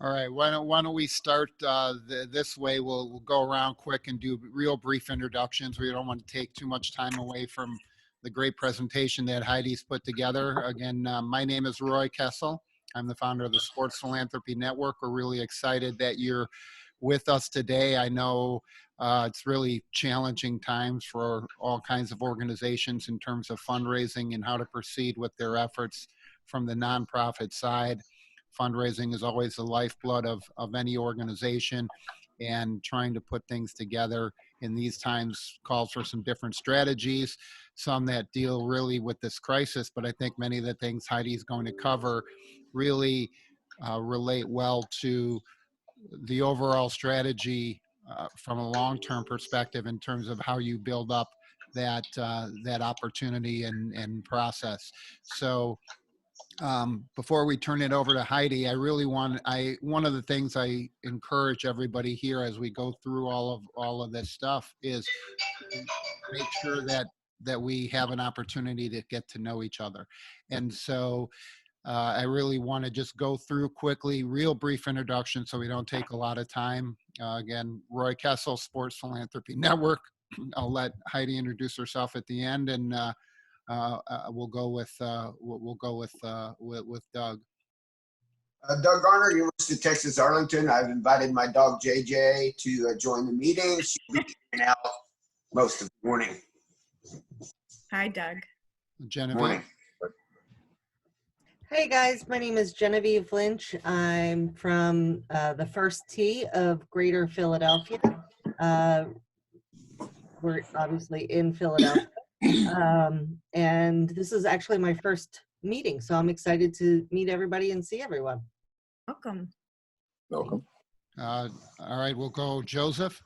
All right, why don't we start this way? We'll go around quick and do real brief introductions. We don't want to take too much time away from the great presentation that Heidi's put together. Again, my name is Roy Kessel. I'm the founder of the Sports Philanthropy Network. We're really excited that you're with us today. I know it's really challenging times for all kinds of organizations in terms of fundraising and how to proceed with their efforts from the nonprofit side. Fundraising is always the lifeblood of any organization, and trying to put things together in these times calls for some different strategies, some that deal really with this crisis, but I think many of the things Heidi's going to cover really relate well to the overall strategy from a long-term perspective in terms of how you build up that opportunity and process. So before we turn it over to Heidi, one of the things I encourage everybody here as we go through all of this stuff is make sure that we have an opportunity to get to know each other. And so I really want to just go through quickly, real brief introduction so we don't take a lot of time. Again, Roy Kessel, Sports Philanthropy Network. I'll let Heidi introduce herself at the end, and we'll go with Doug. Doug Garner, University of Texas, Arlington. I've invited my dog JJ to join the meeting. She'll be hanging out most of the morning. Hi, Doug. Genevieve. Morning. Hey guys, my name is Genevieve Lynch. I'm from the first tee of Greater Philadelphia. We're obviously in Philadelphia. And this is actually my first meeting, so I'm excited to meet everybody and see everyone. Welcome. Welcome. All right, we'll go Joseph.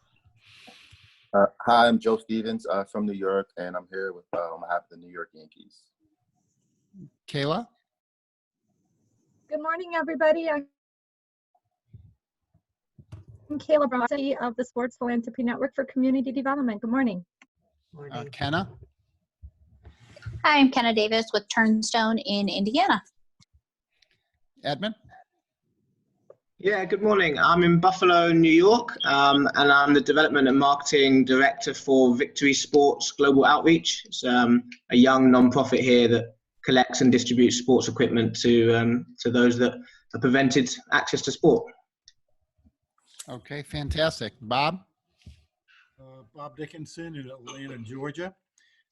Hi, I'm Joe Stevens from New York, and I'm here with on behalf of the New York Yankees. Kayla. Good morning, everybody. I'm Kayla Brossetti of the Sports Philanthropy Network for Community Development. Good morning. Kenna. Hi, I'm Kenna Davis with Turnstone in Indiana. Edmund. Yeah, good morning. I'm in Buffalo, New York, and I'm the Development and Marketing Director for Victory Sports Global Outreach. It's a young nonprofit here that collects and distributes sports equipment to those that are prevented access to sport. Okay, fantastic. Bob? Bob Dickinson in Atlanta, Georgia,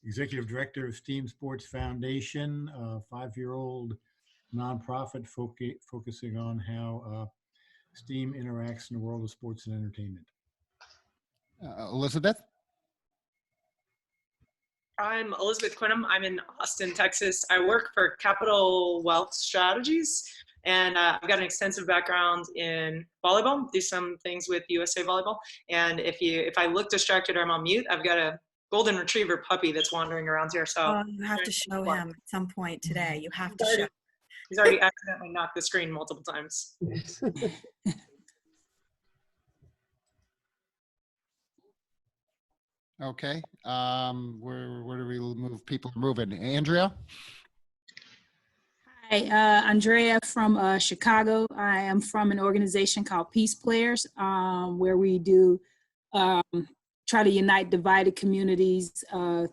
Executive Director of STEAM Sports Foundation, a 5-year-old nonprofit focusing on how STEAM interacts in the world of sports and entertainment. Elizabeth? I'm Elizabeth Quinham. I'm in Austin, Texas. I work for Capital Wealth Strategies, and I've got an extensive background in volleyball, do some things with USA Volleyball. And if I look distracted or I'm on mute, I've got a golden retriever puppy that's wandering around here. So you have to show him at some point today. You have to show. He's already accidentally knocked the screen multiple times. Okay. Where do we move? People moving. Andrea? Hi, Andrea from Chicago. I am from an organization called Peace Players, where we do try to unite divided communities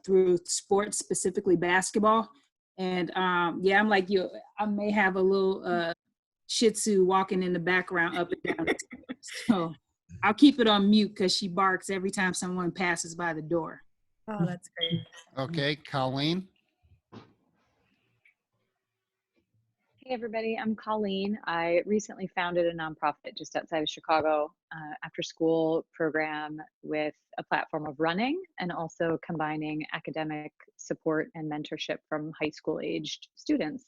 through sports, specifically basketball. And yeah, I'm like you. I may have a little Shih Tzu walking in the background up and down. So I'll keep it on mute because she barks every time someone passes by the door. Oh, that's great. Okay, Colleen. Hey everybody, I'm Colleen. I recently founded a nonprofit just outside of Chicago, after school program with a platform of running and also combining academic support and mentorship from high school aged students.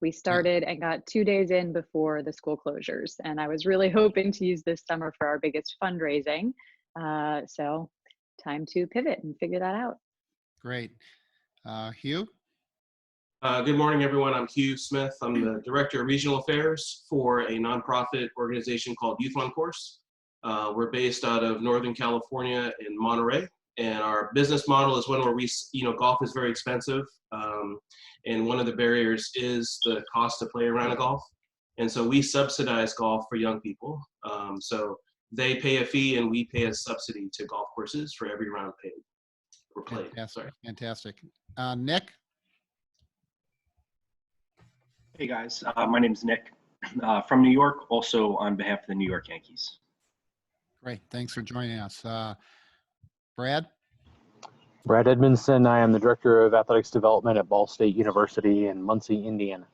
We started and got 2 days in before the school closures, and I was really hoping to use this summer for our biggest fundraising. So time to pivot and figure that out. Great. Hugh? Good morning, everyone. I'm Hugh Smith. I'm the Director of Regional Affairs for a nonprofit organization called Youth on Course. We're based out of Northern California in Monterey, and our business model is one where we, golf is very expensive, and one of the barriers is the cost to play a round of golf. And so we subsidize golf for young people. So they pay a fee and we pay a subsidy to golf courses for every round paid or played. Sorry. Fantastic. Nick? Hey guys, my name is Nick from New York, also on behalf of the New York Yankees. Great. Thanks for joining us. Brad? Brad Edmondson. I am the Director of Athletics Development at Ball State University in Muncie, Indiana.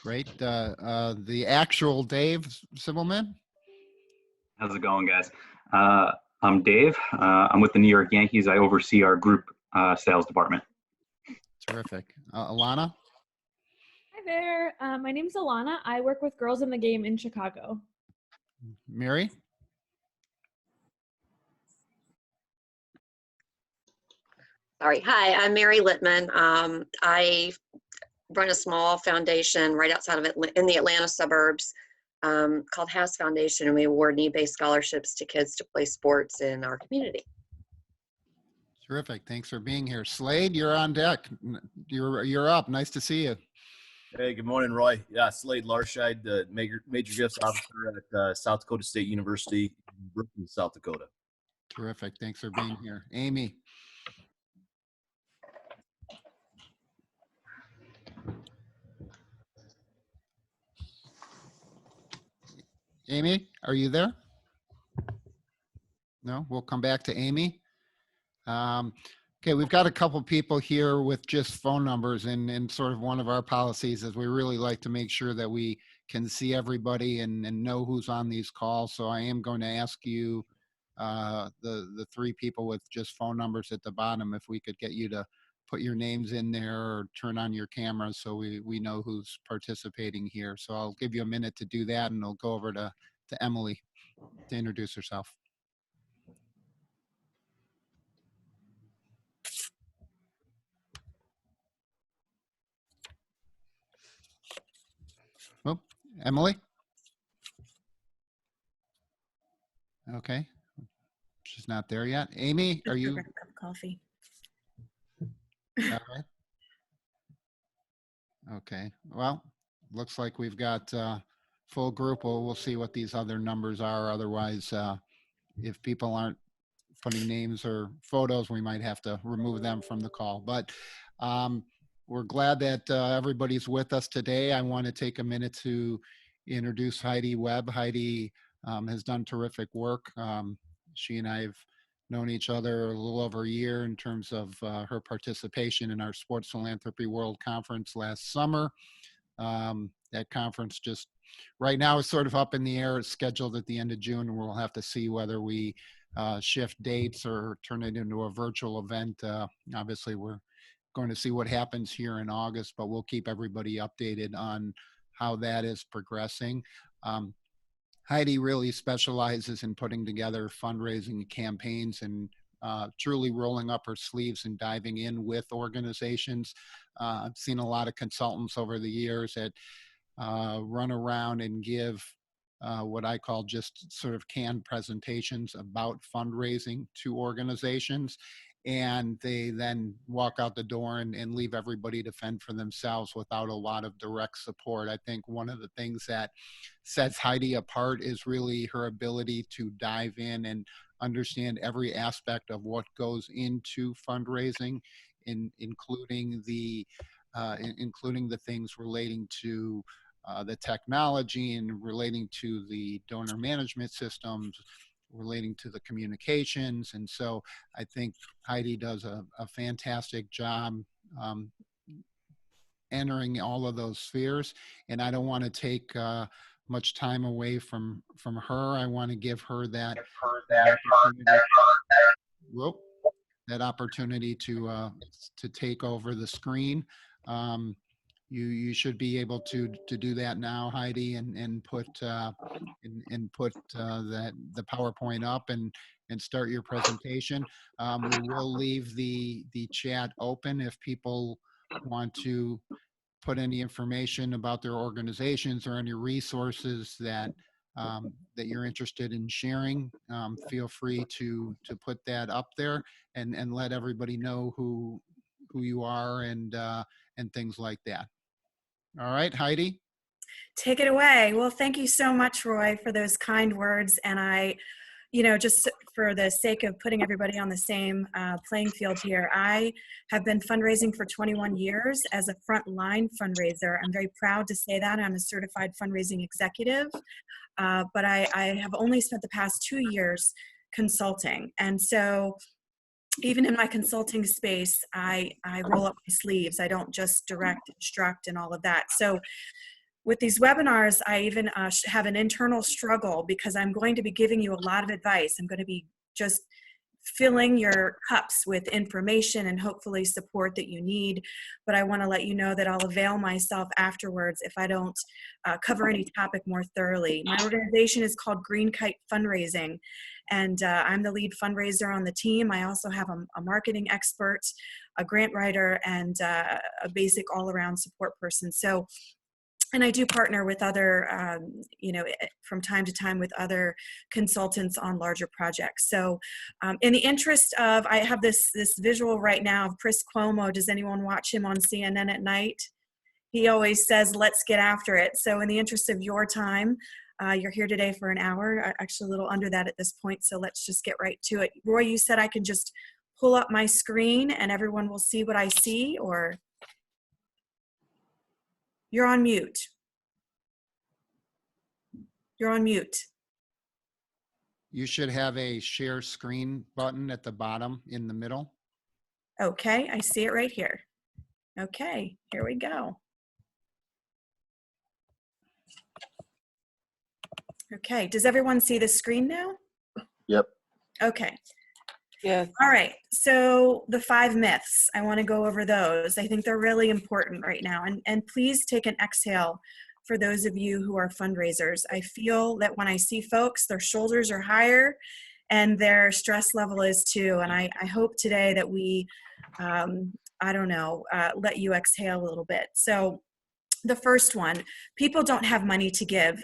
Great. The actual Dave Sibelman? How's it going, guys? I'm Dave. I'm with the New York Yankees. I oversee our group sales department. Terrific. Alana? Hi there. My name's Alana. I work with Girls in the Game in Chicago. Mary? Sorry. Hi, I'm Mary Littman. I run a small foundation right outside of in the Atlanta suburbs called Haas Foundation, and we award need-based scholarships to kids to play sports in our community. Terrific. Thanks for being here. Slade, you're on deck. You're up. Nice to see you. Hey, good morning, Roy. Yeah, Slade Larscheid, the major gifts officer at South Dakota State University in Brooklyn, South Dakota. Terrific. Thanks for being here. Amy? Amy, are you there? No, we'll come back to Amy. Okay, we've got a couple people here with just phone numbers, and sort of one of our policies is we really like to make sure that we can see everybody and know who's on these calls. So I am going to ask you, the three people with just phone numbers at the bottom, if we could get you to put your names in there or turn on your cameras so we know who's participating here. So I'll give you a minute to do that, and I'll go over to Emily to introduce herself. Oh, Emily? Okay. She's not there yet. Amy, are you? Grab a cup of coffee. All right. Okay. Well, looks like we've got full group. We'll see what these other numbers are. Otherwise, if people aren't putting names or photos, we might have to remove them from the call. But we're glad that everybody's with us today. I want to take a minute to introduce Heidi Webb. Heidi has done terrific work. She and I have known each other a little over a year in terms of her participation in our Sports Philanthropy World Conference last summer. That conference just right now is sort of up in the air. It's scheduled at the end of June, and we'll have to see whether we shift dates or turn it into a virtual event. Obviously, we're going to see what happens here in August, but we'll keep everybody updated on how that is progressing. Heidi really specializes in putting together fundraising campaigns and truly rolling up her sleeves and diving in with organizations. I've seen a lot of consultants over the years that run around and give what I call just sort of canned presentations about fundraising to organizations. And they then walk out the door and leave everybody to fend for themselves without a lot of direct support. I think one of the things that sets Heidi apart is really her ability to dive in and understand every aspect of what goes into fundraising, including the things relating to the technology and relating to the donor management systems, relating to the communications. And so I think Heidi does a fantastic job entering all of those spheres. And I don't want to take much time away from her. I want to give her that opportunity to take over the screen. You should be able to do that now, Heidi, and put the PowerPoint up and start your presentation. We will leave the chat open if people want to put any information about their organizations or any resources that you're interested in sharing. Feel free to put that up there and let everybody know who you are and things like that. All right, Heidi. take it away. Well, thank you so much, Roy, for those kind words. And I, just for the sake of putting everybody on the same playing field here, I have been fundraising for 21 years as a frontline fundraiser. I'm very proud to say that. I'm a certified fundraising executive, but I have only spent the past 2 years consulting. And so even in my consulting space, I roll up my sleeves. I don't just direct, instruct, and all of that. So with these webinars, I even have an internal struggle because I'm going to be giving you a lot of advice. I'm going to be just filling your cups with information and hopefully support that you need. But I want to let you know that I'll avail myself afterwards if I don't cover any topic more thoroughly. My organization is called Green Kite Fundraising, and I'm the lead fundraiser on the team. I also have a marketing expert, a grant writer, and a basic all-around support person. So, and I do partner with other, from time to time with other consultants on larger projects. So in the interest of, I have this visual right now of Chris Cuomo. Does anyone watch him on CNN at night? He always says, let's get after it. So in the interest of your time, you're here today for an hour, actually a little under that at this point. So let's just get right to it. Roy, you said I can just pull up my screen and everyone will see what I see, or? You're on mute. You're on mute. You should have a share screen button at the bottom in the middle. Okay, I see it right here. Okay, here we go. Okay, does everyone see the screen now? Yep. Okay. Yeah. All right, so the 5 myths, I want to go over those. I think they're really important right now. And please take an exhale for those of you who are fundraisers. I feel that when I see folks, their shoulders are higher and their stress level is too. And I hope today that we, let you exhale a little bit. So the first one, people don't have money to give.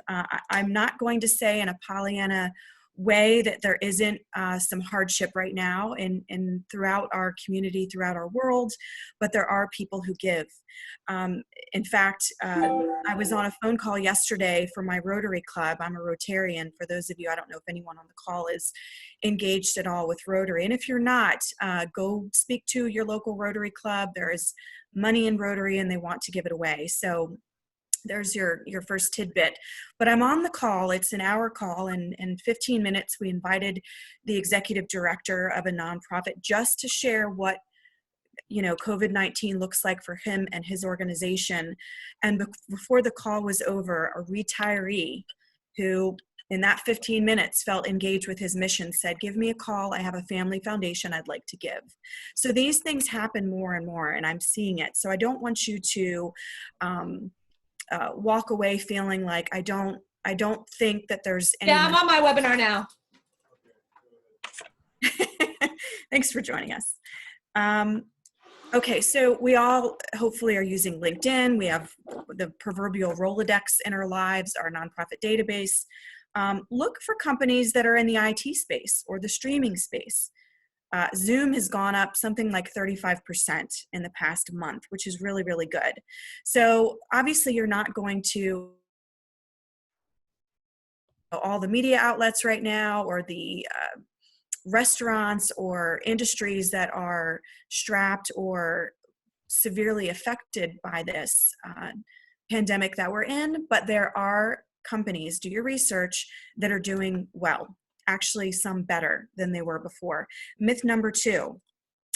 I'm not going to say in a Pollyanna way that there isn't some hardship right now in throughout our community, throughout our world, but there are people who give. In fact, I was on a phone call yesterday for my Rotary Club. I'm a Rotarian. For those of you, I don't know if anyone on the call is engaged at all with Rotary. And if you're not, go speak to your local Rotary Club. There is money in Rotary and they want to give it away. So there's your first tidbit. But I'm on the call, it's an hour call, and in 15 minutes we invited the executive director of a nonprofit just to share what COVID-19 looks like for him and his organization. And before the call was over, a retiree who in that 15 minutes felt engaged with his mission said, give me a call, I have a family foundation I'd like to give. So these things happen more and more, and I'm seeing it. So I don't want you to walk away feeling like I don't think that there's any. Yeah, I'm on my webinar now. Thanks for joining us. Okay, so we all hopefully are using LinkedIn. We have the proverbial Rolodex in our lives, our nonprofit database. Look for companies that are in the IT space or the streaming space. Zoom has gone up something like 35% in the past month, which is really, really good. So obviously you're not going to all the media outlets right now, or the restaurants or industries that are strapped or severely affected by this pandemic that we're in, but there are companies, do your research, that are doing well. Actually, some better than they were before. Myth number 2,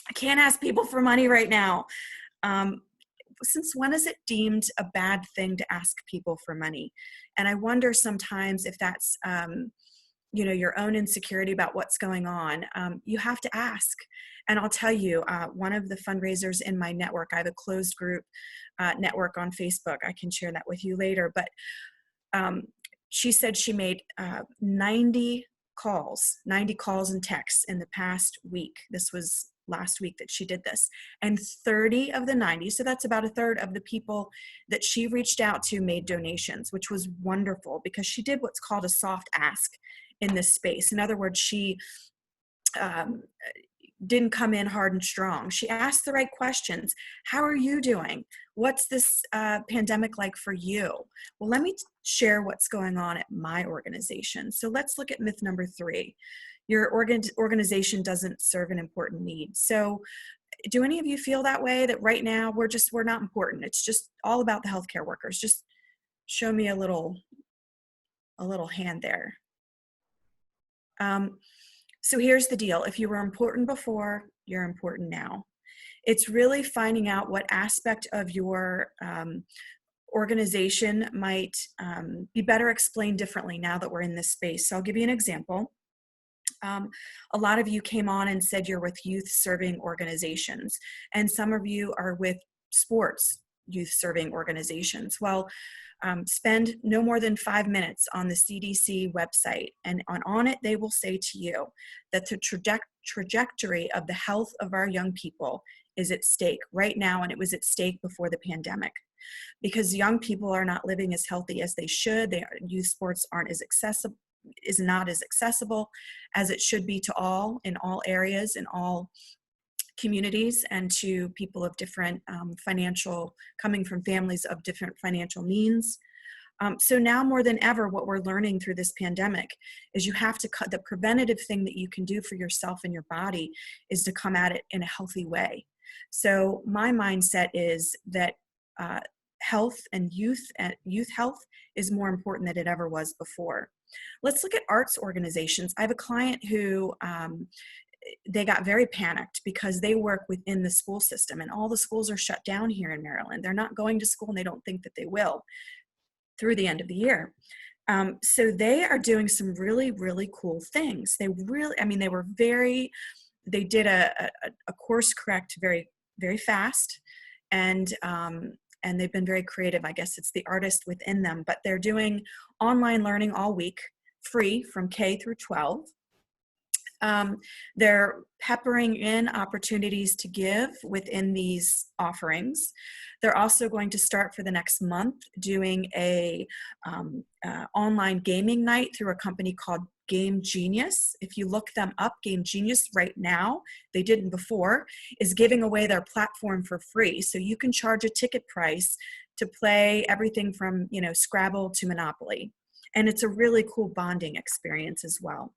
I can't ask people for money right now. Since when is it deemed a bad thing to ask people for money? And I wonder sometimes if that's, your own insecurity about what's going on. You have to ask. And I'll tell you, one of the fundraisers in my network, I have a closed group network on Facebook. I can share that with you later. But she said she made 90 calls and texts in the past week. This was last week that she did this. And 30 of the 90, so that's about a third of the people that she reached out to made donations, which was wonderful because she did what's called a soft ask in this space. In other words, she didn't come in hard and strong. She asked the right questions. How are you doing? What's this pandemic like for you? Well, let me share what's going on at my organization. So let's look at myth number 3. Your organization doesn't serve an important need. So do any of you feel that way, that right now we're not important? It's just all about the healthcare workers? Just show me a little hand there. So here's the deal. If you were important before, you're important now. It's really finding out what aspect of your organization might be better explained differently now that we're in this space. So I'll give you an example. A lot of you came on and said you're with youth serving organizations, and some of you are with sports youth serving organizations. Well, spend no more than 5 minutes on the CDC website, and on it they will say to you that the trajectory of the health of our young people is at stake right now, and it was at stake before the pandemic, because young people are not living as healthy as they should. Youth sports is not as accessible as it should be to all, in all areas, in all communities, and to people of different coming from families of different financial means. So now more than ever, what we're learning through this pandemic is you have to the preventative thing that you can do for yourself and your body is to come at it in a healthy way. So my mindset is that health and youth health is more important than it ever was before. Let's look at arts organizations. I have a client who they got very panicked because they work within the school system, and all the schools are shut down here in Maryland. They're not going to school, and they don't think that they will through the end of the year. So they are doing some really, really cool things. They did a course correct very, very fast, and they've been very creative. I guess it's the artist within them, but they're doing online learning all week, free from K through 12. They're peppering in opportunities to give within these offerings. They're also going to start for the next month doing a online gaming night through a company called Game Genius. If you look them up, Game Genius right now, they didn't before, is giving away their platform for free. So you can charge a ticket price to play everything from, Scrabble to Monopoly. And it's a really cool bonding experience as well.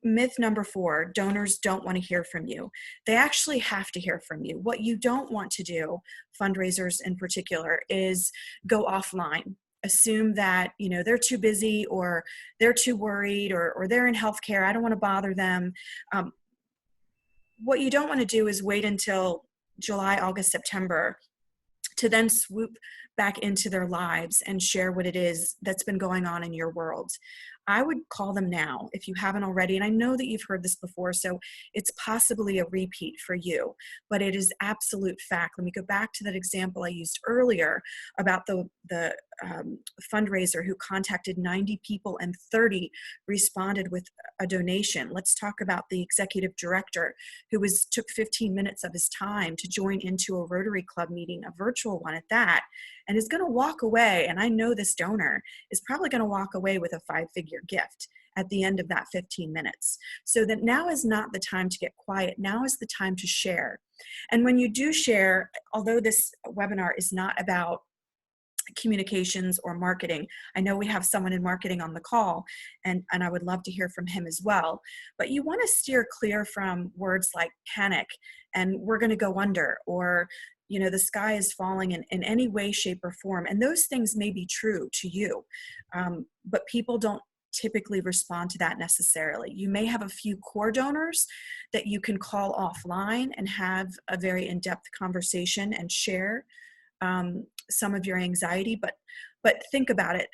Myth number 4, donors don't want to hear from you. They actually have to hear from you. What you don't want to do, fundraisers in particular, is go offline. Assume that, they're too busy, or they're too worried, or they're in healthcare. I don't want to bother them. What you don't want to do is wait until July, August, September to then swoop back into their lives and share what it is that's been going on in your world. I would call them now if you haven't already. And I know that you've heard this before, so it's possibly a repeat for you, but it is absolute fact. Let me go back to that example I used earlier about the fundraiser who contacted 90 people and 30 responded with a donation. Let's talk about the executive director who took 15 minutes of his time to join into a Rotary Club meeting, a virtual one at that, and is going to walk away. And I know this donor is probably going to walk away with a 5-figure gift at the end of that 15 minutes. So that now is not the time to get quiet. Now is the time to share. And when you do share, although this webinar is not about communications or marketing, I know we have someone in marketing on the call, and I would love to hear from him as well. But you want to steer clear from words like panic and we're going to go under, or the sky is falling in any way, shape, or form. And those things may be true to you, but people don't typically respond to that necessarily. You may have a few core donors that you can call offline and have a very in-depth conversation and share some of your anxiety, but think about it.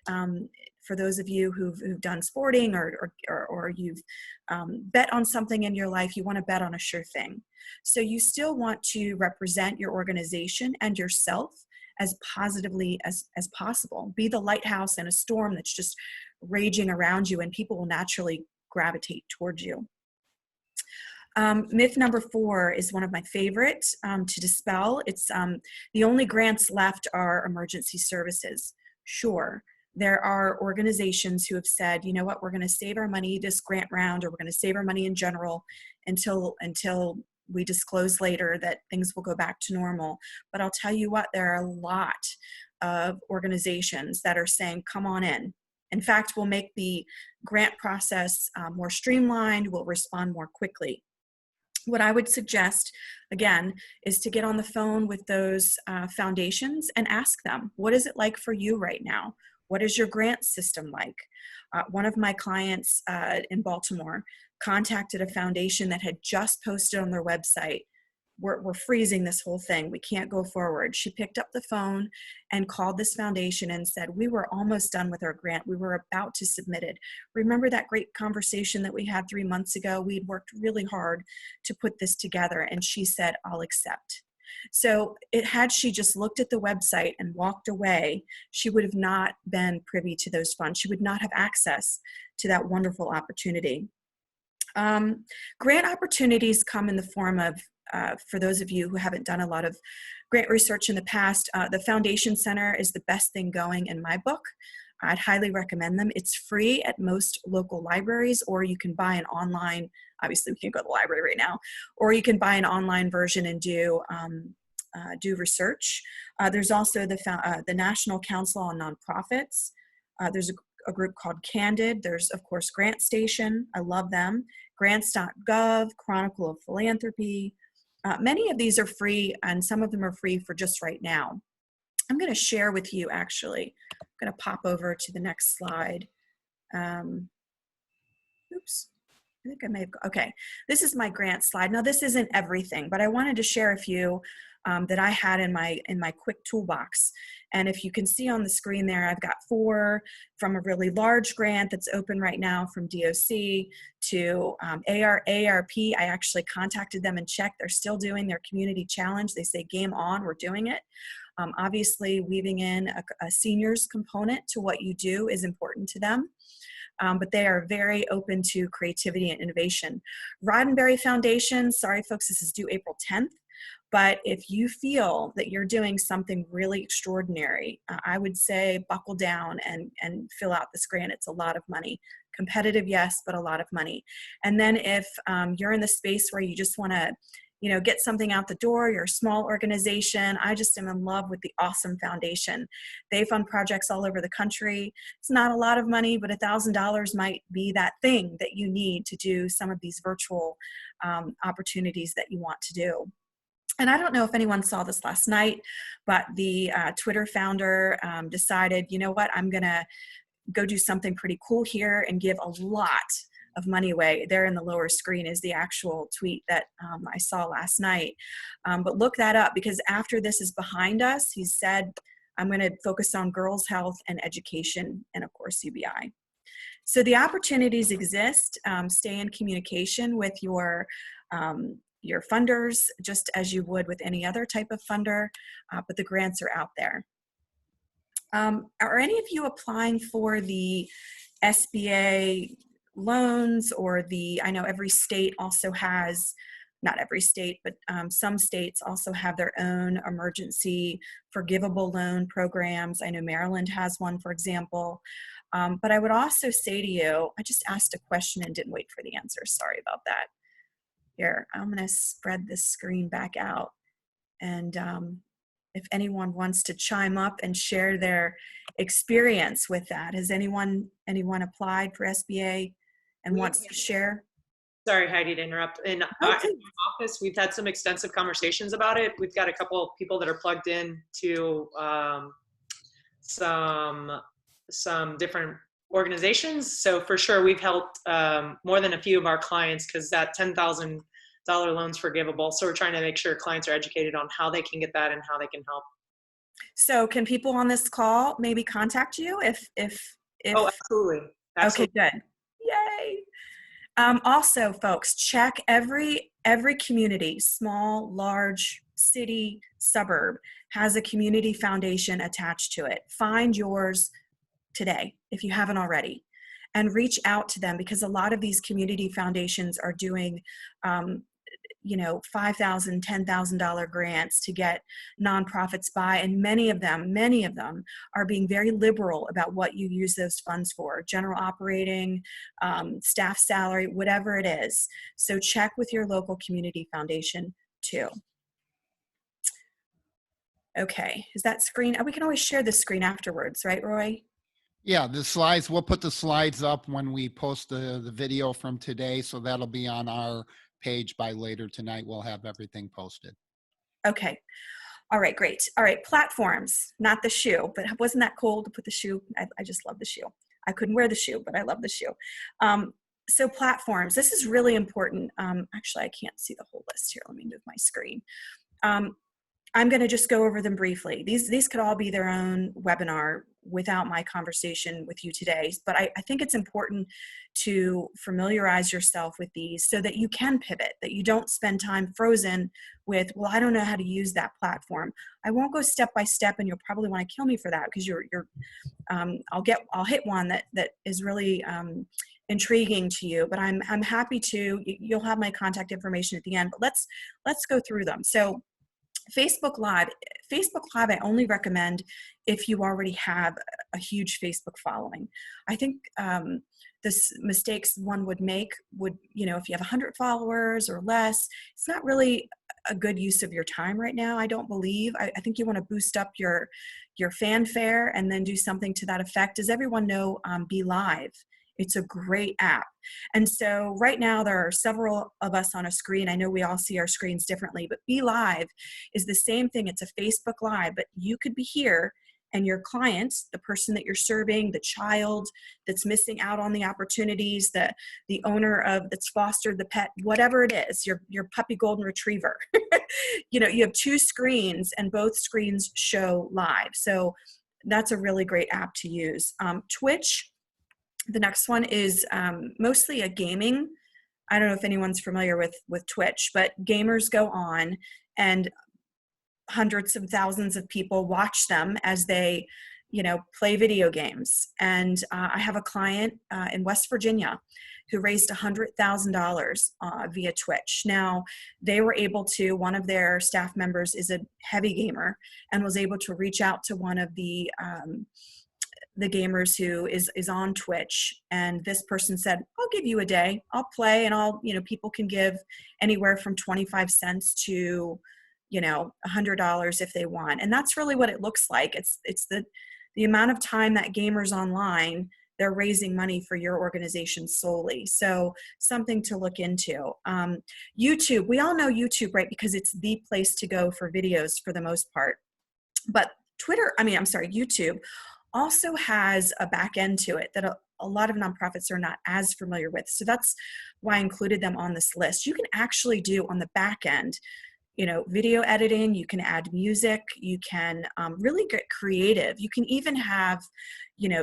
For those of you who've done sporting or you've bet on something in your life, you want to bet on a sure thing. So you still want to represent your organization and yourself as positively as possible. Be the lighthouse in a storm that's just raging around you, and people will naturally gravitate towards you. Myth number 4 is one of my favorite to dispel. It's the only grants left are emergency services. Sure, There are organizations who have said, you know what, we're going to save our money this grant round, or we're going to save our money in general until we disclose later that things will go back to normal. But I'll tell you what, there are a lot of organizations that are saying, come on in. In fact, we'll make the grant process more streamlined, we'll respond more quickly. What I would suggest, again, is to get on the phone with those foundations and ask them, what is it like for you right now? What is your grant system like? One of my clients in Baltimore contacted a foundation that had just posted on their website, we're freezing this whole thing. We can't go forward. She picked up the phone and called this foundation and said, we were almost done with our grant. We were about to submit it. Remember that great conversation that we had 3 months ago? We'd worked really hard to put this together. And she said, I'll accept. So had she just looked at the website and walked away, she would have not been privy to those funds. She would not have access to that wonderful opportunity. Grant opportunities come in the form of, for those of you who haven't done a lot of grant research in the past, the Foundation Center is the best thing going in my book. I'd highly recommend them. It's free at most local libraries, or you can buy an online, obviously we can't go to the library right now, or you can buy an online version and do research. There's also the National Council on Nonprofits. There's a group called Candid. There's, of course, Grant Station. I love them. Grants.gov, Chronicle of Philanthropy. Many of these are free, and some of them are free for just right now. I'm going to share with you, actually. I'm going to pop over to the next slide. Oops. I think I may have, okay. This is my grant slide. Now, this isn't everything, but I wanted to share a few that I had in my quick toolbox. And if you can see on the screen there, I've got 4 from a really large grant that's open right now from DOC to ARP. I actually contacted them and checked. They're still doing their community challenge. They say game on, we're doing it. Obviously, weaving in a seniors component to what you do is important to them. But they are very open to creativity and innovation. Roddenberry Foundation, sorry folks, this is due April 10th. But if you feel that you're doing something really extraordinary, I would say buckle down and fill out this grant. It's a lot of money. Competitive, yes, but a lot of money. And then if you're in the space where you just want to, get something out the door, you're a small organization, I just am in love with the Awesome Foundation. They fund projects all over the country. It's not a lot of money, but $1,000 might be that thing that you need to do some of these virtual opportunities that you want to do. And I don't know if anyone saw this last night, but the Twitter founder decided, you know what, I'm going to go do something pretty cool here and give a lot of money away. There in the lower screen is the actual tweet that I saw last night. But look that up, because after this is behind us, he said, I'm going to focus on girls' health and education, and of course, UBI. So the opportunities exist. Stay in communication with your funders, just as you would with any other type of funder, but the grants are out there. Are any of you applying for the SBA loans, or I know every state also has, not every state, but some states also have their own emergency forgivable loan programs. I know Maryland has one, for example. But I would also say to you, I just asked a question and didn't wait for the answer. Sorry about that. Here, I'm going to spread this screen back out. And if anyone wants to chime up and share their experience with that. Has anyone applied for SBA and wants to share? Sorry, Heidi, to interrupt. In our office, we've had some extensive conversations about it. We've got a couple of people that are plugged in to some different organizations. So for sure, we've helped more than a few of our clients, because that $10,000 loan's forgivable. So we're trying to make sure clients are educated on how they can get that and how they can help. So can people on this call maybe contact you if Oh, absolutely. Okay, good. Yay. Also, folks, check every community, small, large, city, suburb, has a community foundation attached to it. Find yours today, if you haven't already, and reach out to them, because a lot of these community foundations are doing $5,000, $10,000 grants to get nonprofits by, and many of them are being very liberal about what you use those funds for, general operating, staff salary, whatever it is. So check with your local community foundation too. Okay, is that screen? We can always share the screen afterwards, right, Roy? Yeah, the slides, we'll put the slides up when we post the video from today. So that'll be on our page by later tonight. We'll have everything posted. Okay. All right, great. All right, platforms, not the shoe, but wasn't that cool to put the shoe? I just love the shoe. I couldn't wear the shoe, but I love the shoe. So platforms, this is really important. Actually, I can't see the whole list here. Let me move my screen. I'm going to just go over them briefly. These could all be their own webinar without my conversation with you today, but I think it's important to familiarize yourself with these so that you can pivot, that you don't spend time frozen with, well, I don't know how to use that platform. I won't go step by step, and you'll probably want to kill me for that, because I'll hit one that is really intriguing to you, but I'm happy to. You'll have my contact information at the end, but let's go through them. So Facebook Live I only recommend if you already have a huge Facebook following. I think this mistakes one would make would, if you have 100 followers or less, it's not really a good use of your time right now, I don't believe. I think you want to boost up your fanfare and then do something to that effect. Does everyone know Be Live? It's a great app. And so right now there are several of us on a screen. I know we all see our screens differently, but Be Live is the same thing. It's a Facebook Live, but you could be here and your client, the person that you're serving, the child that's missing out on the opportunities, the owner that's fostered the pet, whatever it is, your puppy golden retriever. You have two screens and both screens show live. So that's a really great app to use. Twitch. The next one is mostly a gaming. I don't know if anyone's familiar with Twitch, but gamers go on and hundreds of thousands of people watch them as they, play video games. And I have a client in West Virginia who raised $100,000 via Twitch. Now, they were able to, one of their staff members is a heavy gamer and was able to reach out to one of the gamers who is on Twitch, and this person said, I'll give you a day, I'll play, and people can give anywhere from 25 cents to, $100 if they want. And that's really what it looks like. It's the amount of time that gamer's online, they're raising money for your organization solely. So something to look into. YouTube, we all know YouTube, right? Because it's the place to go for videos for the most part. But YouTube also has a back end to it that a lot of nonprofits are not as familiar with. So that's why I included them on this list. You can actually do on the back end, video editing, you can add music, you can really get creative. You can even have,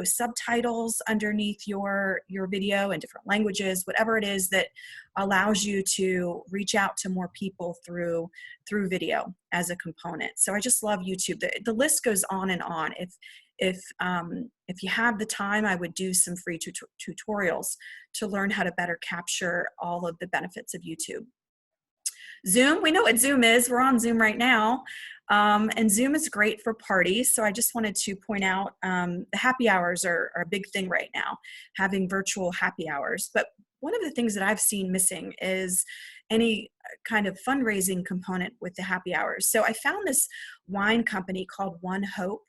subtitles underneath your video in different languages, whatever it is that allows you to reach out to more people through video as a component. So I just love YouTube. The list goes on and on. If you have the time, I would do some free tutorials to learn how to better capture all of the benefits of YouTube. Zoom, we know what Zoom is. We're on Zoom right now. And Zoom is great for parties. So I just wanted to point out the happy hours are a big thing right now, having virtual happy hours. But one of the things that I've seen missing is any kind of fundraising component with the happy hours. So I found this wine company called One Hope,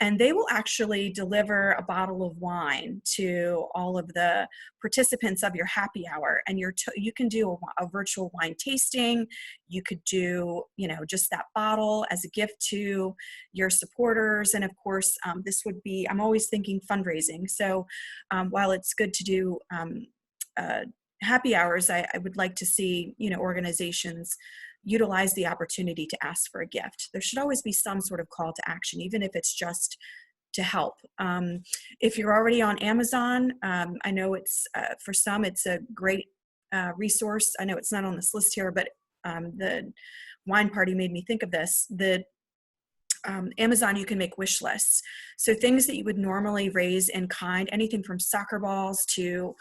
and they will actually deliver a bottle of wine to all of the participants of your happy hour. And you can do a virtual wine tasting. You could do, just that bottle as a gift to your supporters. And of course, I'm always thinking fundraising. So while it's good to do happy hours, I would like to see, organizations utilize the opportunity to ask for a gift. There should always be some sort of call to action, even if it's just to help. If you're already on Amazon, I know it's, for some, it's a great resource. I know it's not on this list here, but the wine party made me think of this. Amazon, you can make wish lists. So things that you would normally raise in kind, anything from soccer balls to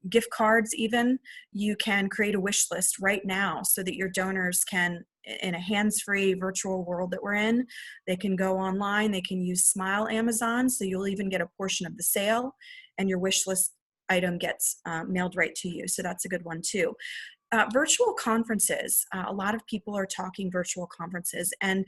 gift cards even. You can create a wish list right now so that your donors can, in a hands-free virtual world that we're in, they can go online, they can use Smile Amazon, so you'll even get a portion of the sale, and your wish list item gets mailed right to you. So that's a good one too. Virtual conferences. A lot of people are talking virtual conferences, and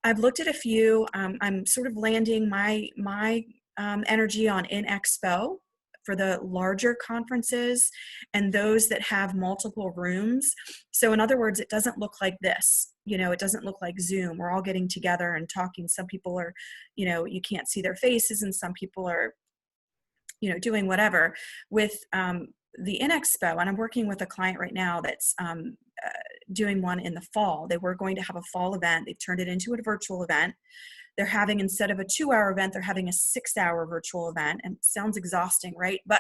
I've looked at a few. I'm sort of landing my energy on InExpo for the larger conferences and those that have multiple rooms. So in other words, it doesn't look like this. You know, it doesn't look like Zoom. We're all getting together and talking. Some people are, you know, you can't see their faces, and some people are, you know, doing whatever. With the InExpo, and I'm working with a client right now that's doing one in the fall. They were going to have a fall event. They've turned it into a virtual event. They're having, instead of a 2-hour event, they're having a 6-hour virtual event. And it sounds exhausting, right? But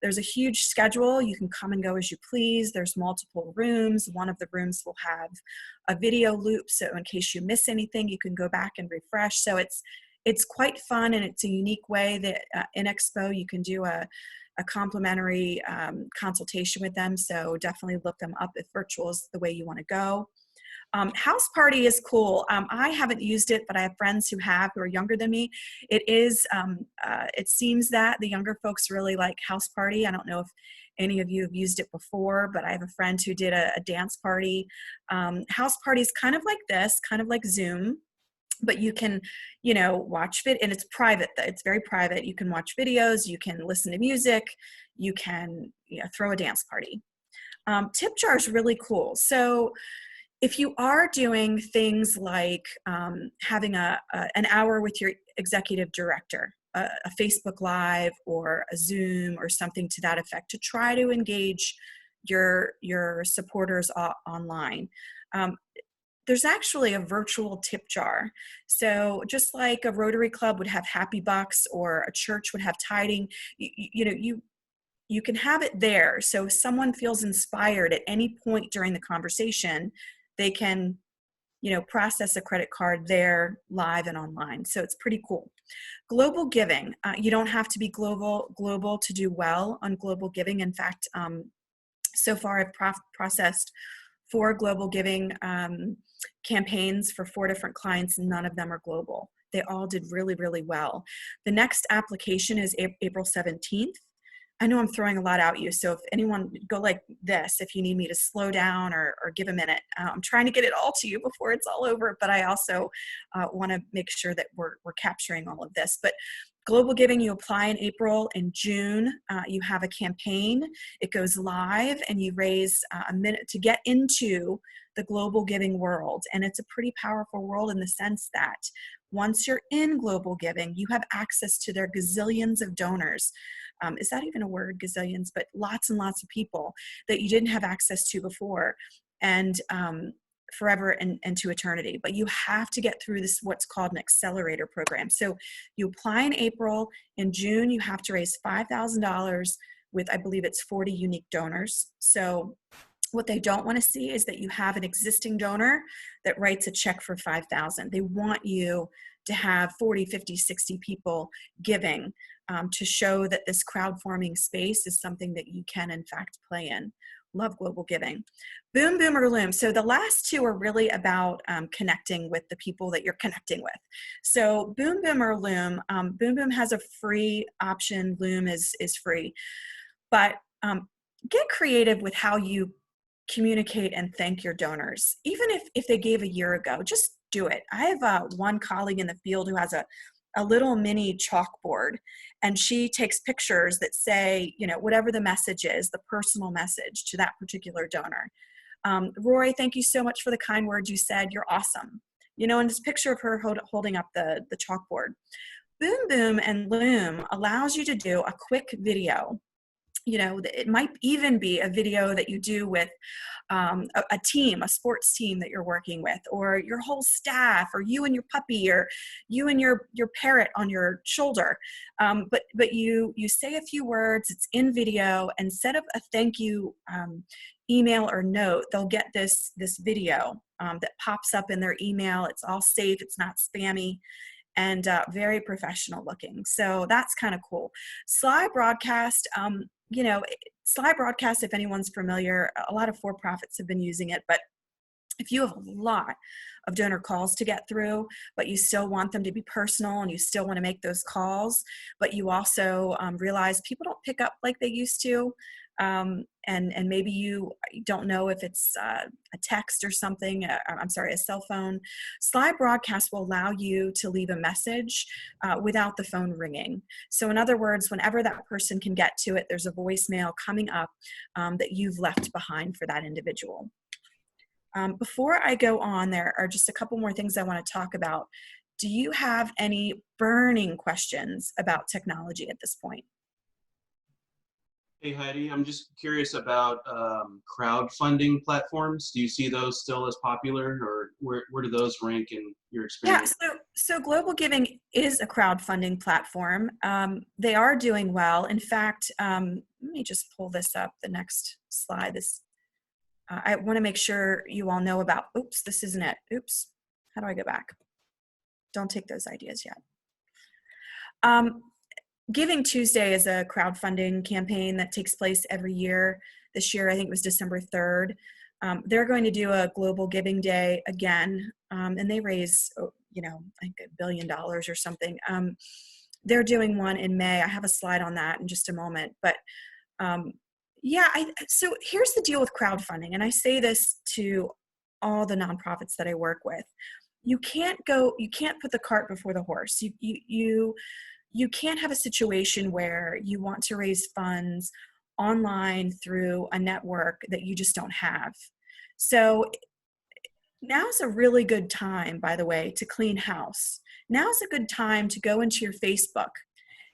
there's a huge schedule. You can come and go as you please. There's multiple rooms. One of the rooms will have a video loop, so in case you miss anything, you can go back and refresh. So it's quite fun, and it's a unique way that in Expo you can do a complimentary consultation with them. So definitely look them up if virtual is the way you want to go. House party is cool. I haven't used it, but I have friends who have, who are younger than me. It is, it seems that the younger folks really like house party. I don't know if any of you have used it before, but I have a friend who did a dance party. House party is kind of like this, kind of like Zoom, but you can, you know, watch it, and it's private. It's very private. You can watch videos, you can listen to music, you can, you know, throw a dance party. Tip jar is really cool. So if you are doing things like having an hour with your executive director, a Facebook Live or a Zoom or something to that effect, to try to engage your supporters online, there's actually a virtual tip jar. So just like a Rotary Club would have Happy Bucks or a church would have Tiding, you can have it there. So if someone feels inspired at any point during the conversation, they can, you know, process a credit card there live and online. So it's pretty cool. Global giving. You don't have to be global to do well on global giving. In fact, so far I've processed 4 global giving campaigns for 4 different clients. None of them are global. They all did really, really well. The next application is April 17th. I know I'm throwing a lot at you, so if anyone, go like this if you need me to slow down or give a minute. I'm trying to get it all to you before it's all over, but I also want to make sure that we're capturing all of this. But global giving, you apply in April. In June, you have a campaign. It goes live, and you raise a minute to get into the global giving world. And it's a pretty powerful world in the sense that once you're in global giving, you have access to their gazillions of donors. Is that even a word, gazillions? But lots and lots of people that you didn't have access to before, and forever and to eternity. But you have to get through this, what's called an accelerator program. So you apply in April. In June, you have to raise $5,000 with, I believe it's 40 unique donors. So what they don't want to see is that you have an existing donor that writes a check for $5,000. They want you to have 40, 50, 60 people giving to show that this crowdfunding space is something that you can in fact play in. Love global giving. Boom, Boom, or Loom. So the last 2 are really about connecting with the people that you're connecting with. So Boom, Boom, or Loom. Boom, Boom has a free option. Loom is free. But get creative with how you communicate and thank your donors. Even if they gave a year ago, just do it. I have one colleague in the field who has a little mini chalkboard, and she takes pictures that say, you know, whatever the message is, the personal message to that particular donor. Roy, thank you so much for the kind words you said. You're awesome. You know, and this picture of her holding up the chalkboard. Boom Boom and Loom allows you to do a quick video. You know, it might even be a video that you do with a team, a sports team that you're working with, or your whole staff, or you and your puppy, or you and your parrot on your shoulder. But you say a few words, it's in video, and instead of a thank you email or note, they'll get this video that pops up in their email. It's all safe, it's not spammy. and very professional looking. So that's kind of cool. Sly Broadcast, you know, Sly Broadcast, if anyone's familiar, a lot of for-profits have been using it, but if you have a lot of donor calls to get through, but you still want them to be personal and you still want to make those calls, but you also realize people don't pick up like they used to, and maybe you don't know if it's a text or something, a cell phone, Sly Broadcast will allow you to leave a message without the phone ringing. So in other words, whenever that person can get to it, there's a voicemail coming up that you've left behind for that individual. Before I go on, there are just a couple more things I want to talk about. Do you have any burning questions about technology at this point? Hey Heidi, I'm just curious about crowdfunding platforms. Do you see those still as popular, or where do those rank in your experience? Yeah, so Global Giving is a crowdfunding platform. They are doing well. In fact, let me just pull this up, the next slide. I want to make sure you all know about, oops, this isn't it. Oops, how do I go back? Don't take those ideas yet. Giving Tuesday is a crowdfunding campaign that takes place every year. This year, I think it was December 3rd. They're going to do a Global Giving Day again, and they raise, you know, I think $1 billion or something. They're doing one in May. I have a slide on that in just a moment, but yeah, so here's the deal with crowdfunding, and I say this to all the nonprofits that I work with. You can't put the cart before the horse. You can't have a situation where you want to raise funds online through a network that you just don't have. So now's a really good time, by the way, to clean house. Now's a good time to go into your Facebook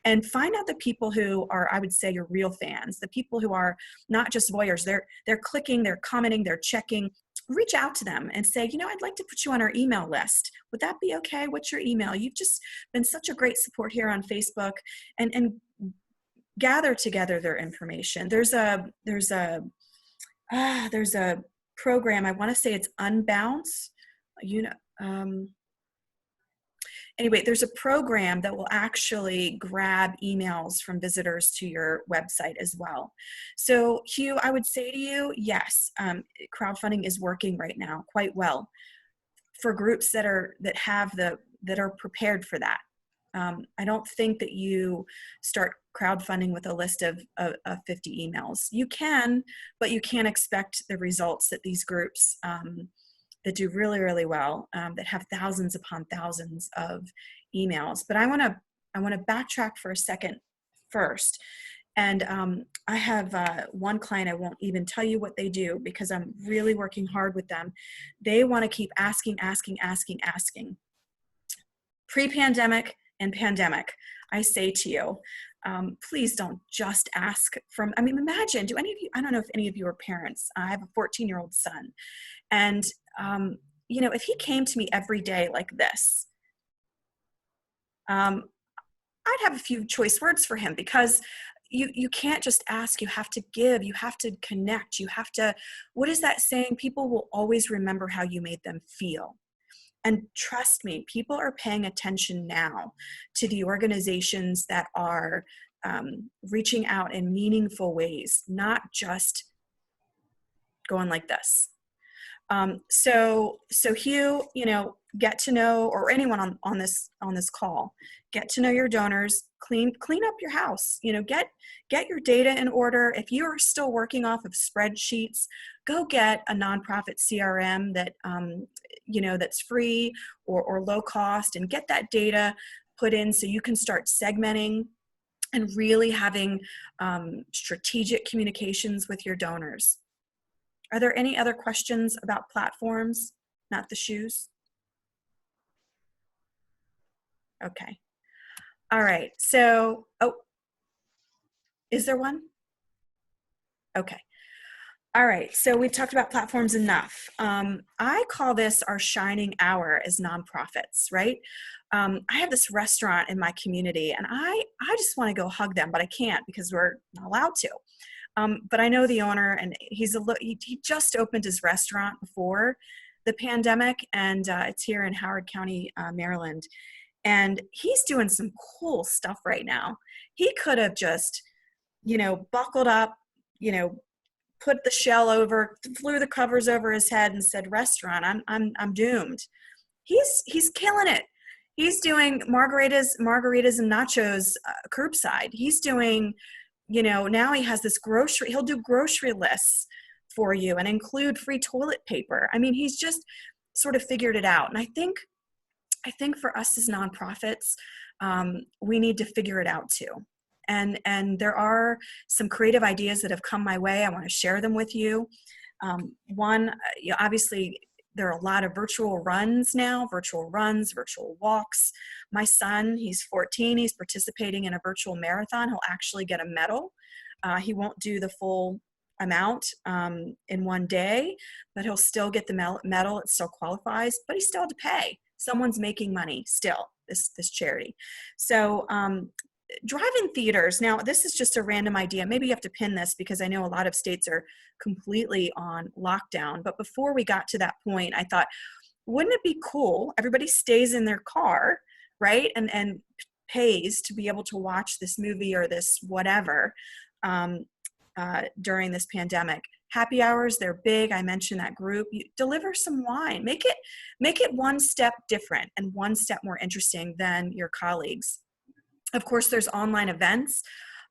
and find out the people who are, I would say, your real fans, the people who are not just voyeurs. They're clicking, they're commenting, they're checking. Reach out to them and say, you know, I'd like to put you on our email list. Would that be okay? What's your email? You've just been such a great support here on Facebook, and gather together their information. There's a program, I want to say it's Unbounce. Anyway, there's a program that will actually grab emails from visitors to your website as well. So Hugh, I would say to you, yes, crowdfunding is working right now quite well for groups that are prepared for that. I don't think that you start crowdfunding with a list of 50 emails. You can, but you can't expect the results that these groups that do really, really well, that have thousands upon thousands of emails. But I want to backtrack for a second first. And I have one client, I won't even tell you what they do because I'm really working hard with them. They want to keep asking. Pre-pandemic and pandemic, I say to you, please don't just ask from, I mean, imagine, do any of you, I don't know if any of you are parents. I have a 14-year-old son. And, you know, if he came to me every day like this, I'd have a few choice words for him because you can't just ask, you have to give, you have to connect, you have to, what is that saying? People will always remember how you made them feel. And trust me, people are paying attention now to the organizations that are reaching out in meaningful ways, not just going like this. So Hugh, you know, get to know, or anyone on this call, get to know your donors, clean up your house, you know, get your data in order. If you are still working off of spreadsheets, go get a nonprofit CRM that, you know, that's free or low cost, and get that data put in so you can start segmenting and really having strategic communications with your donors. Are there any other questions about platforms, not the shoes? Okay. All right. So, is there one? Okay. All right. So we've talked about platforms enough. I call this our shining hour as nonprofits, right? I have this restaurant in my community, and I just want to go hug them, but I can't because we're not allowed to. But I know the owner, and he just opened his restaurant before the pandemic, and it's here in Howard County, Maryland. And he's doing some cool stuff right now. He could have just, buckled up, put the shell over, flew the covers over his head and said, restaurant, I'm doomed. He's killing it. He's doing margaritas and nachos curbside. He's doing, now he has this he'll do grocery lists for you and include free toilet paper. I mean, he's just sort of figured it out. And I think for us as nonprofits, we need to figure it out too. And there are some creative ideas that have come my way. I want to share them with you. One, obviously, there are a lot of virtual runs now, virtual walks. My son, he's 14, he's participating in a virtual marathon. He'll actually get a medal. He won't do the full amount in one day, but he'll still get the medal. It still qualifies, but he still had to pay. Someone's making money still, this charity. So drive-in theaters. Now, this is just a random idea. Maybe you have to pin this because I know a lot of states are completely on lockdown. But before we got to that point, I thought, wouldn't it be cool? Everybody stays in their car, right? And pays to be able to watch this movie or this whatever during this pandemic. Happy hours, they're big. I mentioned that group. You deliver some wine. Make it one step different and one step more interesting than your colleagues. Of course, there's online events.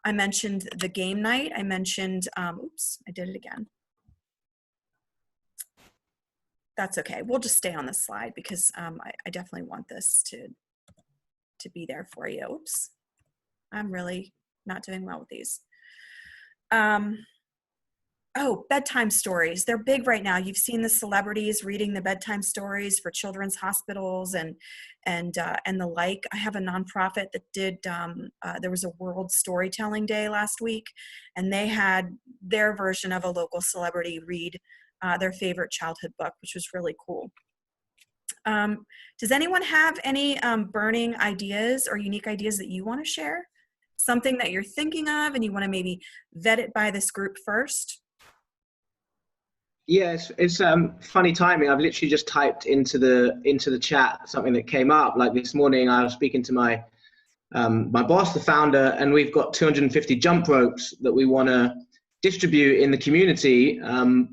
I mentioned the game night. I mentioned, oops, I did it again. That's okay. We'll just stay on this slide because I definitely want this to be there for you. Oops, I'm really not doing well with these. Oh, bedtime stories. They're big right now. You've seen the celebrities reading the bedtime stories for children's hospitals and the like. I have a nonprofit that did, there was a World Storytelling Day last week, and they had their version of a local celebrity read their favorite childhood book, which was really cool. Does anyone have any burning ideas or unique ideas that you want to share? Something that you're thinking of and you want to maybe vet it by this group first? Yes, it's funny timing. I've literally just typed into the chat something that came up. Like this morning, I was speaking to my boss, the founder, and we've got 250 jump ropes that we want to distribute in the community.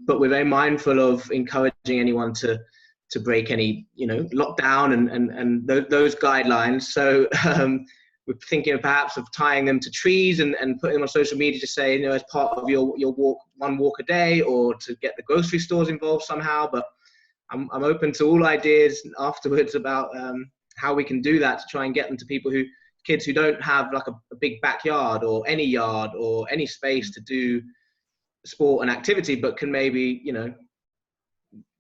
But we're very mindful of encouraging anyone to break any lockdown and those guidelines. So we're thinking perhaps of tying them to trees and putting them on social media to say, as part of your walk, one walk a day, or to get the grocery stores involved somehow. But I'm open to all ideas afterwards about how we can do that to try and get them to kids who don't have like a big backyard or any space to do sport and activity, but can maybe,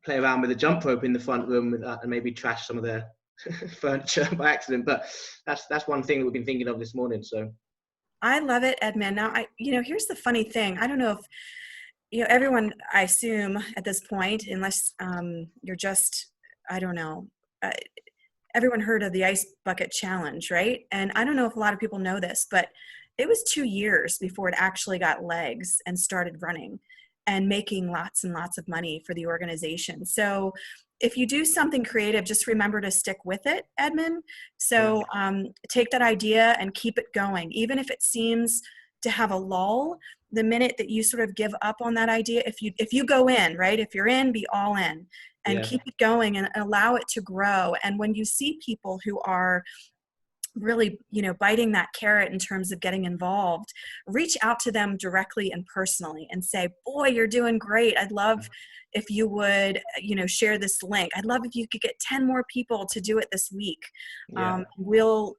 play around with a jump rope in the front room with that and maybe trash some of their furniture by accident. But that's one thing that we've been thinking of this morning. So I love it, Edmund. Now, here's the funny thing. I don't know if, everyone, I assume at this point, unless you're just, I don't know, everyone heard of the Ice Bucket Challenge, right? And I don't know if a lot of people know this, but it was 2 years before it actually got legs and started running and making lots and lots of money for the organization. So if you do something creative, just remember to stick with it, Edmund. So take that idea and keep it going. Even if it seems to have a lull, the minute that you sort of give up on that idea, if you go in, right? If you're in, be all in and keep it going and allow it to grow. And when you see people who are really, biting that carrot in terms of getting involved, reach out to them directly and personally and say, boy, you're doing great. I'd love if you would, share this link. I'd love if you could get 10 more people to do it this week. We'll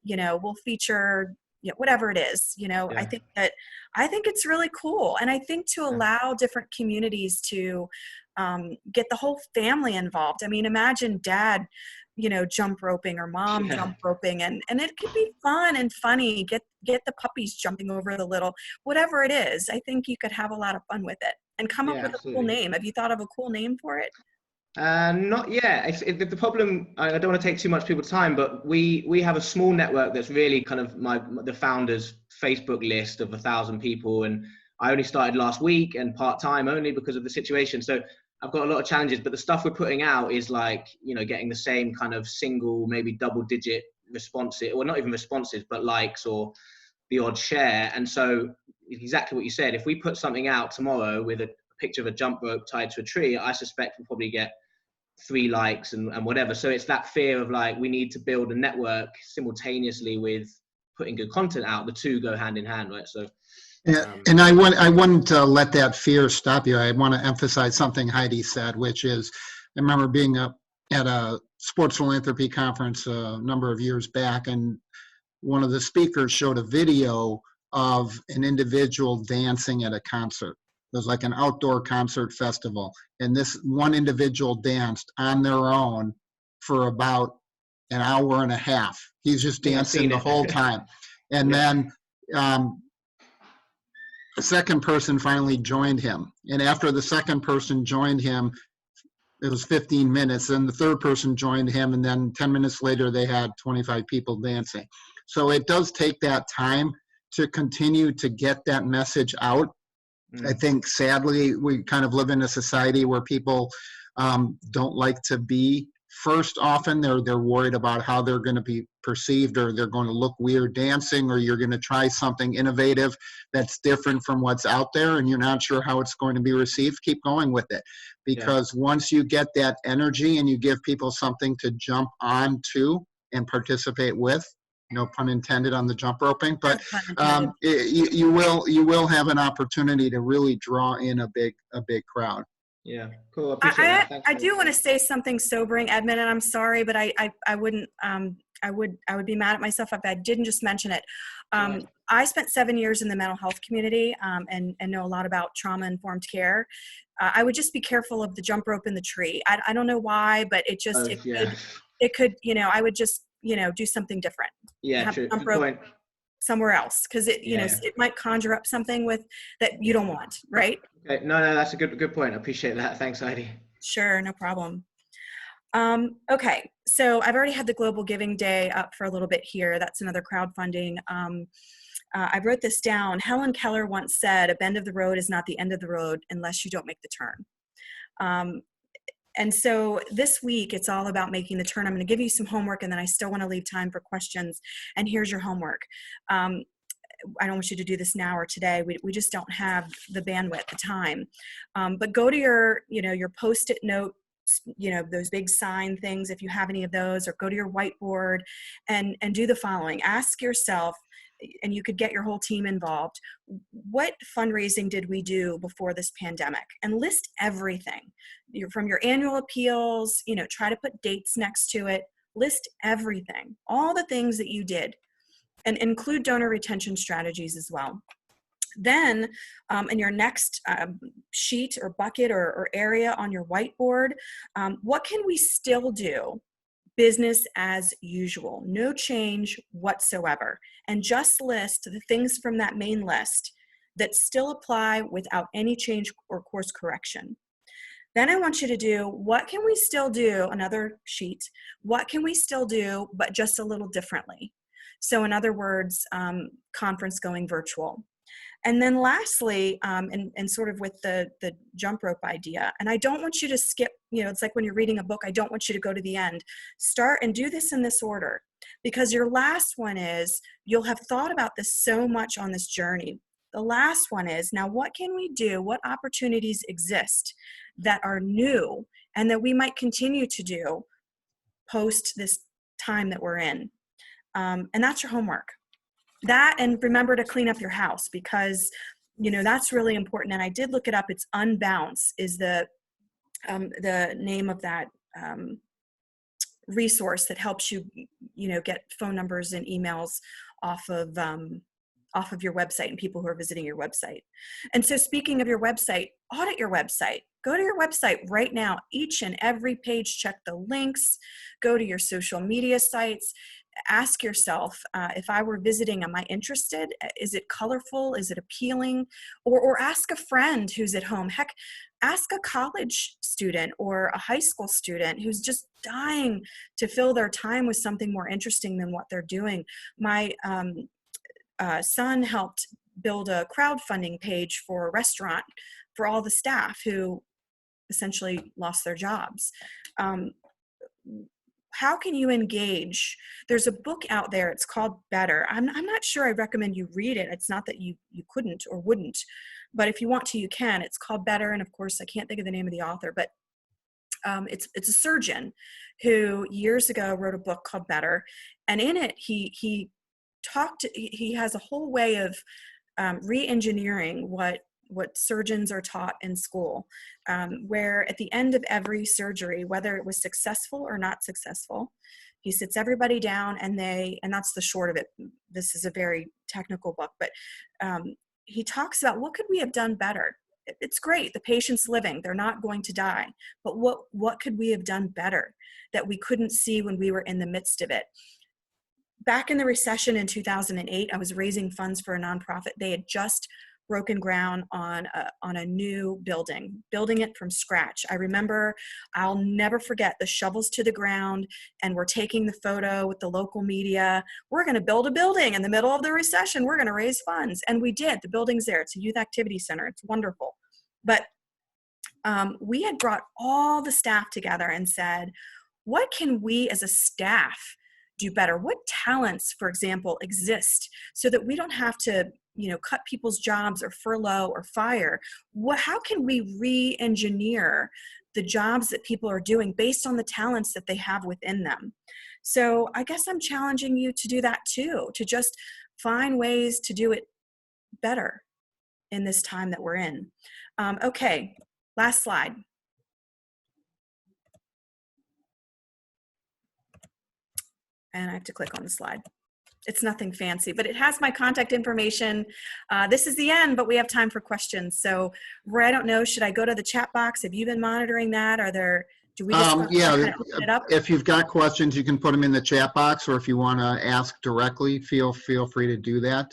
feature, whatever it is, I think it's really cool. And I think to allow different communities to get the whole family involved. I mean, imagine dad, jump roping or mom jump roping and it could be fun and funny. Get the puppies jumping over the little, whatever it is. I think you could have a lot of fun with it and come up with a cool name. Have you thought of a cool name for it? Not yet. The problem, I don't want to take too much people's time, but we have a small network that's really kind of the founder's Facebook list of 1,000 people. And I only started last week and part-time only because of the situation. So I've got a lot of challenges, but the stuff we're putting out is like, getting the same kind of single, maybe double-digit responses, or not even responses, but likes or the odd share. And so exactly what you said, if we put something out tomorrow with a picture of a jump rope tied to a tree, I suspect we'll probably get 3 likes and whatever. So it's that fear of like, we need to build a network simultaneously with putting good content out. The two go hand in hand, right? So and I wouldn't let that fear stop you. I want to emphasize something Heidi said, which is, I remember being at a sports philanthropy conference a number of years back, and one of the speakers showed a video of an individual dancing at a concert. It was like an outdoor concert festival. And this one individual danced on their own for about an hour and a half. He's just dancing the whole time. And then the second person finally joined him. And after the second person joined him, it was 15 minutes. Then the third person joined him. And then 10 minutes later, they had 25 people dancing. So it does take that time to continue to get that message out. I think sadly, we kind of live in a society where people don't like to be first often. They're worried about how they're going to be perceived, or they're going to look weird dancing, or you're going to try something innovative that's different from what's out there and you're not sure how it's going to be received. Keep going with it, because once you get that energy and you give people something to jump on to and participate with, no pun intended on the jump roping, but you will have an opportunity to really draw in a big crowd. Yeah, cool. I do want to say something sobering, Edmund, and I'm sorry, but I wouldn't. I would be mad at myself if I didn't just mention it. I spent 7 years in the mental health community and know a lot about trauma-informed care. I would just be careful of the jump rope in the tree. I don't know why, but it could, I would just, do something different. Yeah, have true. jump rope somewhere else, because it might conjure up something that you don't want, right? Okay. No, that's a good point. I appreciate that. Thanks, Heidi. Sure, no problem. Okay, so I've already had the Global Giving Day up for a little bit here. That's another crowdfunding. I wrote this down. Helen Keller once said, "A bend of the road is not the end of the road unless you don't make the turn." And so this week, it's all about making the turn. I'm going to give you some homework, and then I still want to leave time for questions. And here's your homework. I don't want you to do this now or today. We just don't have the bandwidth, the time. But go to your Post-it note, those big sign things, if you have any of those, or go to your whiteboard and do the following. Ask yourself, and you could get your whole team involved, what fundraising did we do before this pandemic? And list everything. From your annual appeals, try to put dates next to it. List everything, all the things that you did, and include donor retention strategies as well. Then in your next sheet or bucket or area on your whiteboard, what can we still do? Business as usual, no change whatsoever. And just list the things from that main list that still apply without any change or course correction. Then I want you to do, what can we still do, another sheet, what can we still do, but just a little differently? So in other words, conference going virtual. And then lastly, and sort of with the jump rope idea, and I don't want you to skip, it's like when you're reading a book, I don't want you to go to the end. Start and do this in this order, because your last one is, you'll have thought about this so much on this journey. The last one is, now what can we do? What opportunities exist that are new and that we might continue to do post this time that we're in? And that's your homework. That, and remember to clean up your house, because that's really important. And I did look it up. It's Unbounce is the name of that resource that helps you get phone numbers and emails off of your website and people who are visiting your website. And so speaking of your website, audit your website. Go to your website right now, each and every page, check the links, go to your social media sites. Ask yourself, if I were visiting, am I interested? Is it colorful? Is it appealing? Or ask a friend who's at home. Heck, ask a college student or a high school student who's just dying to fill their time with something more interesting than what they're doing. My son helped build a crowdfunding page for a restaurant for all the staff who essentially lost their jobs. how can you engage? There's a book out there, it's called Better. I'm not sure I recommend you read it. It's not that you couldn't or wouldn't, but if you want to, you can. It's called Better, and of course, I can't think of the name of the author, but it's a surgeon who years ago wrote a book called Better, and in it he has a whole way of re-engineering what surgeons are taught in school, where at the end of every surgery, whether it was successful or not successful, he sits everybody down and that's the short of it. This is a very technical book, but he talks about what could we have done better. It's great, the patient's living, they're not going to die, but what could we have done better that we couldn't see when we were in the midst of it? Back in the recession in 2008, I was raising funds for a nonprofit. They had just broken ground on a new building, building it from scratch. I remember, I'll never forget, the shovels to the ground, and we're taking the photo with the local media. We're going to build a building in the middle of the recession. We're going to raise funds. And we did. The building's there. It's a youth activity center. It's wonderful. But we had brought all the staff together and said, what can we as a staff do better? What talents, for example, exist so that we don't have to cut people's jobs or furlough or fire? How can we re-engineer the jobs that people are doing based on the talents that they have within them? So I guess I'm challenging you to do that too, to just find ways to do it better in this time that we're in. Okay, last slide. And I have to click on the slide. It's nothing fancy, but it has my contact information. This is the end, but we have time for questions. So, Roy, I don't know, should I go to the chat box? Have you been monitoring that? Do we just yeah, open it up? if you've got questions, you can put them in the chat box, or if you want to ask directly, feel free to do that.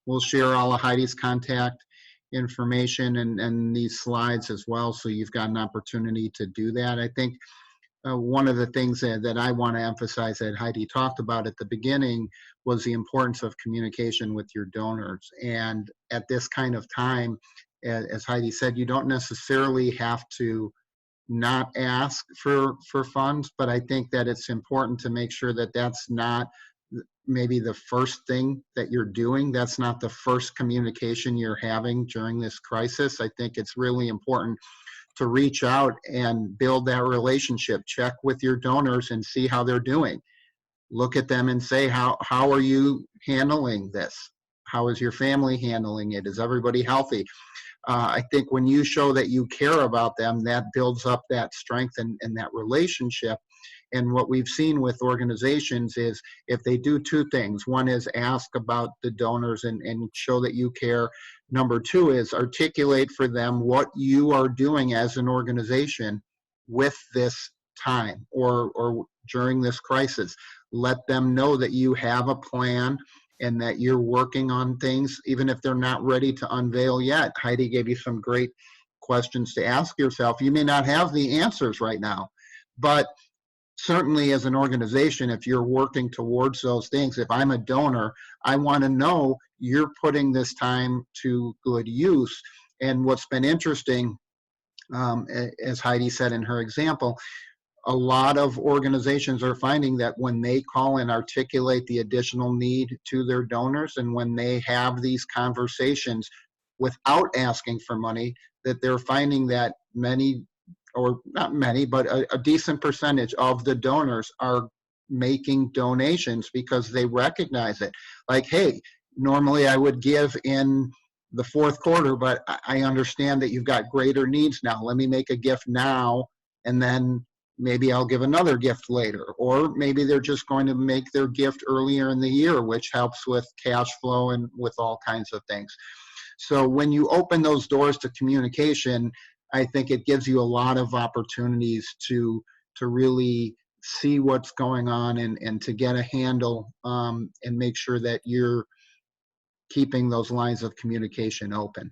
We'll share all of Heidi's contact information and these slides as well, so you've got an opportunity to do that. I think one of the things that I want to emphasize that Heidi talked about at the beginning was the importance of communication with your donors. And at this kind of time, as Heidi said, you don't necessarily have to not ask for funds, but I think that it's important to make sure that that's not maybe the first thing that you're doing. That's not the first communication you're having during this crisis. I think it's really important to reach out and build that relationship. Check with your donors and see how they're doing. Look at them and say, how are you handling this? How is your family handling it? Is everybody healthy? I think when you show that you care about them, that builds up that strength and that relationship. And what we've seen with organizations is if they do two things. One is ask about the donors and show that you care. Number two is articulate for them what you are doing as an organization with this time or during this crisis. Let them know that you have a plan and that you're working on things, even if they're not ready to unveil yet. Heidi gave you some great questions to ask yourself. You may not have the answers right now, but certainly as an organization, if you're working towards those things, if I'm a donor, I want to know you're putting this time to good use. And what's been interesting, as Heidi said in her example, a lot of organizations are finding that when they call and articulate the additional need to their donors, and when they have these conversations without asking for money, that they're finding that many, or not many, but a decent percentage of the donors are making donations because they recognize it. Like, hey, normally I would give in the fourth quarter, but I understand that you've got greater needs now. Let me make a gift now, and then maybe I'll give another gift later. Or maybe they're just going to make their gift earlier in the year, which helps with cash flow and with all kinds of things. So when you open those doors to communication, I think it gives you a lot of opportunities to really see what's going on and to get a handle and make sure that you're keeping those lines of communication open.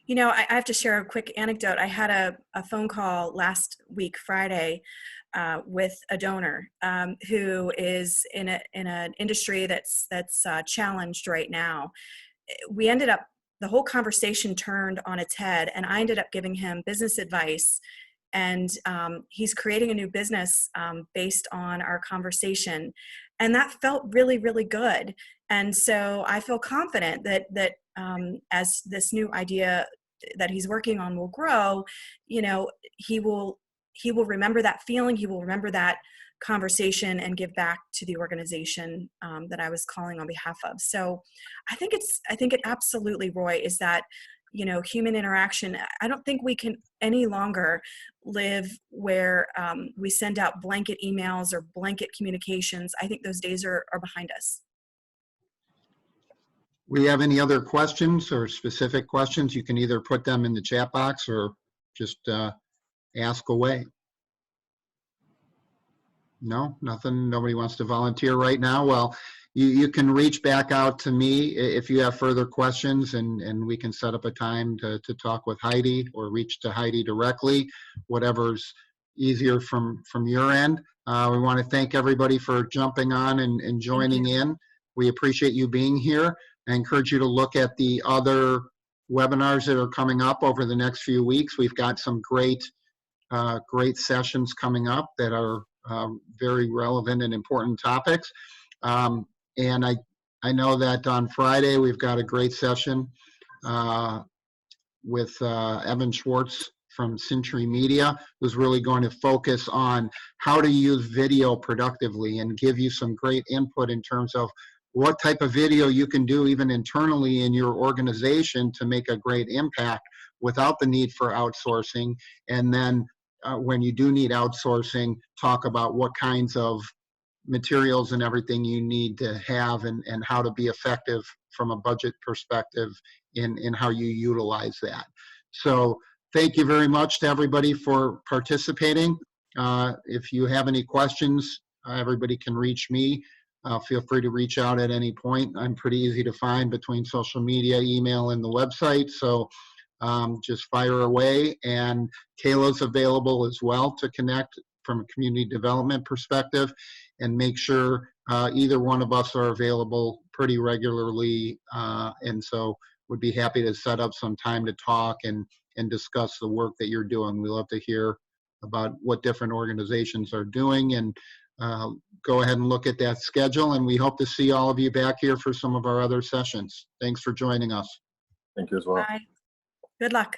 You know, I have to share a quick anecdote. I had a phone call last week, Friday, with a donor who is in an industry that's challenged right now. We ended up, the whole conversation turned on its head, and I ended up giving him business advice and he's creating a new business based on our conversation. And that felt really, really good. And so I feel confident that as this new idea that he's working on will grow, you know, he will remember that feeling, he will remember that conversation and give back to the organization that I was calling on behalf of. So I think it absolutely, Roy, is that, you know, human interaction. I don't think we can any longer live where we send out blanket emails or blanket communications. I think those days are behind us. We have any other questions or specific questions? You can either put them in the chat box or just ask away. No, nothing. Nobody wants to volunteer right now. Well, you can reach back out to me if you have further questions, and we can set up a time to talk with Heidi or reach to Heidi directly, whatever's easier from your end. We want to thank everybody for jumping on and joining in. We appreciate you being here. I encourage you to look at the other webinars that are coming up over the next few weeks. We've got some great sessions coming up that are very relevant and important topics. And I know that on Friday we've got a great session with Evan Schwartz from Century Media, who's really going to focus on how to use video productively and give you some great input in terms of what type of video you can do even internally in your organization to make a great impact without the need for outsourcing. And then when you do need outsourcing, talk about what kinds of materials and everything you need to have and how to be effective from a budget perspective in how you utilize that. So thank you very much to everybody for participating. If you have any questions, everybody can reach me. Feel free to reach out at any point. I'm pretty easy to find between social media, email, and the website. So just fire away. And Kayla's available as well to connect from a community development perspective, and make sure either one of us are available pretty regularly. And so would be happy to set up some time to talk and discuss the work that you're doing. We love to hear about what different organizations are doing, and go ahead and look at that schedule. And we hope to see all of you back here for some of our other sessions. Thanks for joining us. Thank you as well. Bye. Good luck.